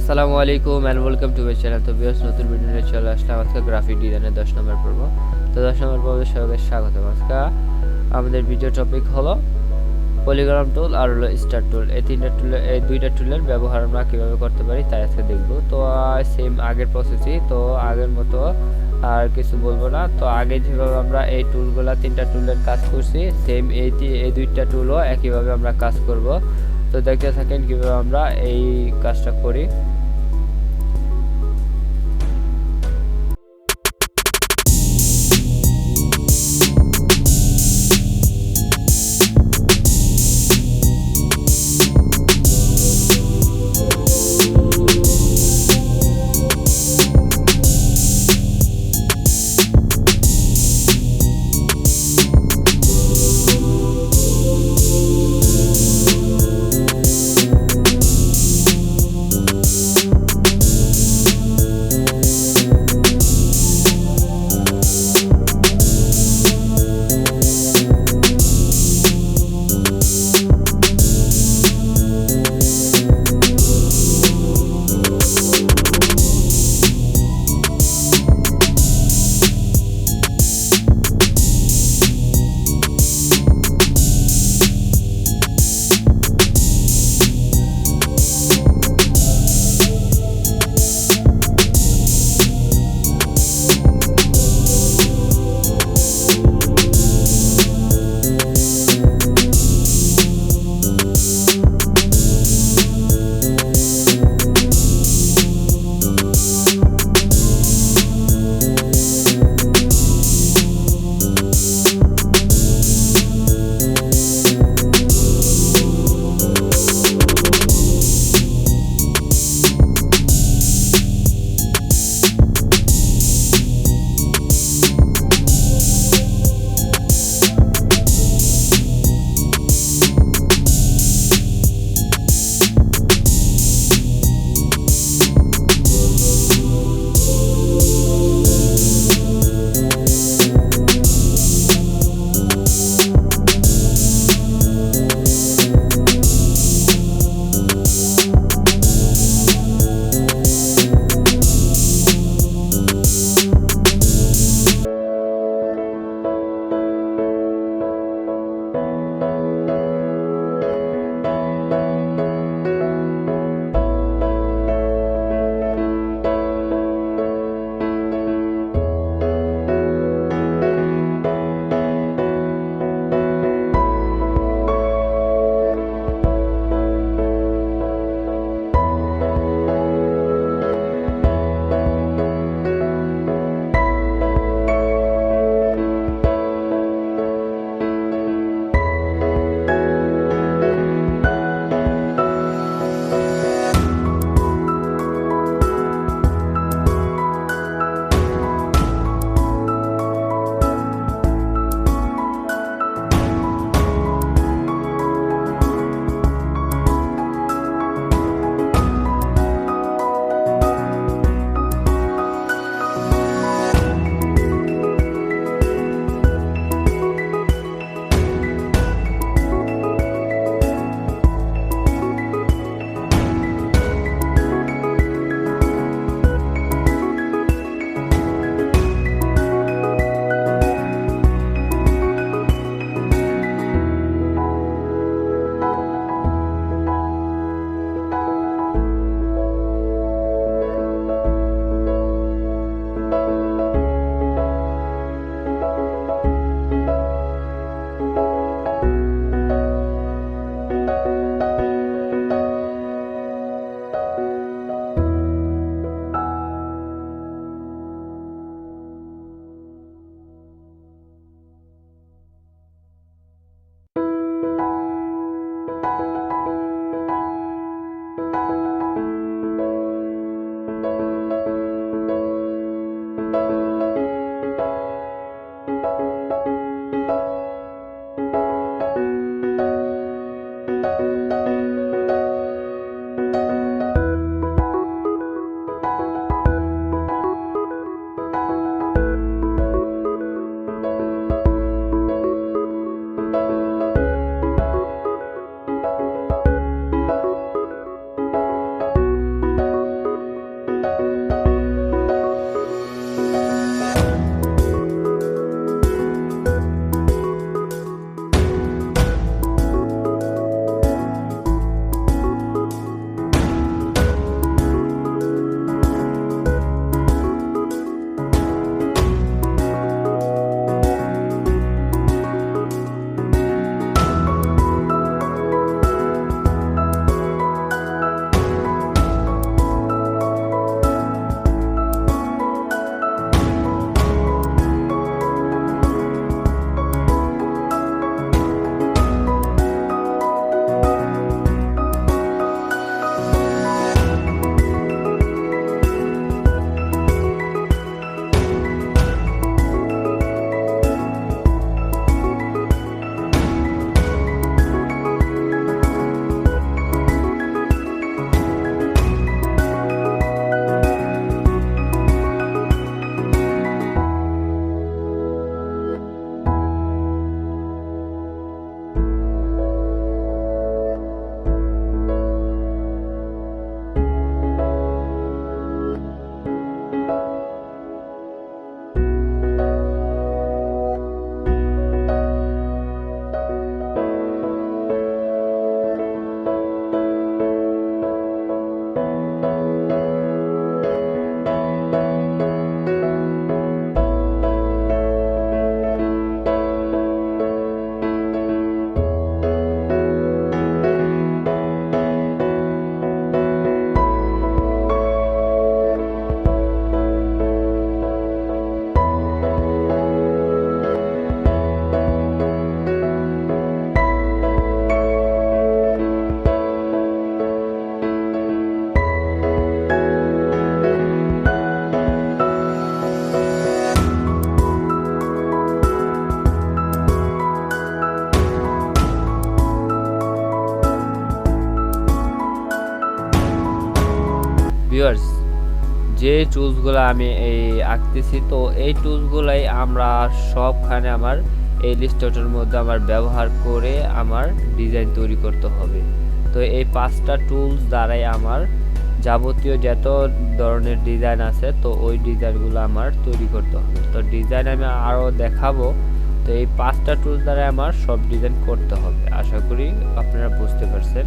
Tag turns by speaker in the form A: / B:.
A: আসসালামু আলাইকুম and welcome to my channel. তো ভিউয়ার্স, নতুন ভিডিও নিয়ে চলে আসলাম আজকে গ্রাফিক ডিজাইনের 10 নম্বর পর্ব। তো 10 নম্বর পর্বে সবাইকে স্বাগতম। আজকে আমাদের ভিডিও টপিক হলো পলিগন টুল আর হলো স্টার টুল। এই দুইটা টুলের ব্যবহার আমরা কিভাবে করতে পারি তাই আজকে দেখব। তো সেম আগের প্রসেসই, তো আগের মতো আর কিছু বলবো না। তো আগে যেভাবে আমরা এই টুলগুলা তিনটা টুলের কাজ করছি, সেম এই দুইটা টুলও একইভাবে আমরা কাজ করব। তো দেখতে থাকেন কিভাবে আমরা এই কাজটা করি। ভিউয়ার্স, যে টুলসগুলো আমি এই আঁকতেছি, তো এই টুলসগুলাই আমরা সবখানে আমার এই ইলাস্ট্রেটরের মধ্যে আমার ব্যবহার করে আমার ডিজাইন তৈরি করতে হবে। তো এই 5টা টুলস দ্বারাই আমার যাবতীয় যত ধরনের ডিজাইন আছে, তো ওই ডিজাইনগুলো আমার তৈরি করতে হবে। তো ডিজাইন আমি আরও দেখাবো। তো এই 5টা টুলস দ্বারা আমার সব ডিজাইন করতে হবে। আশা করি আপনারা বুঝতে পারছেন।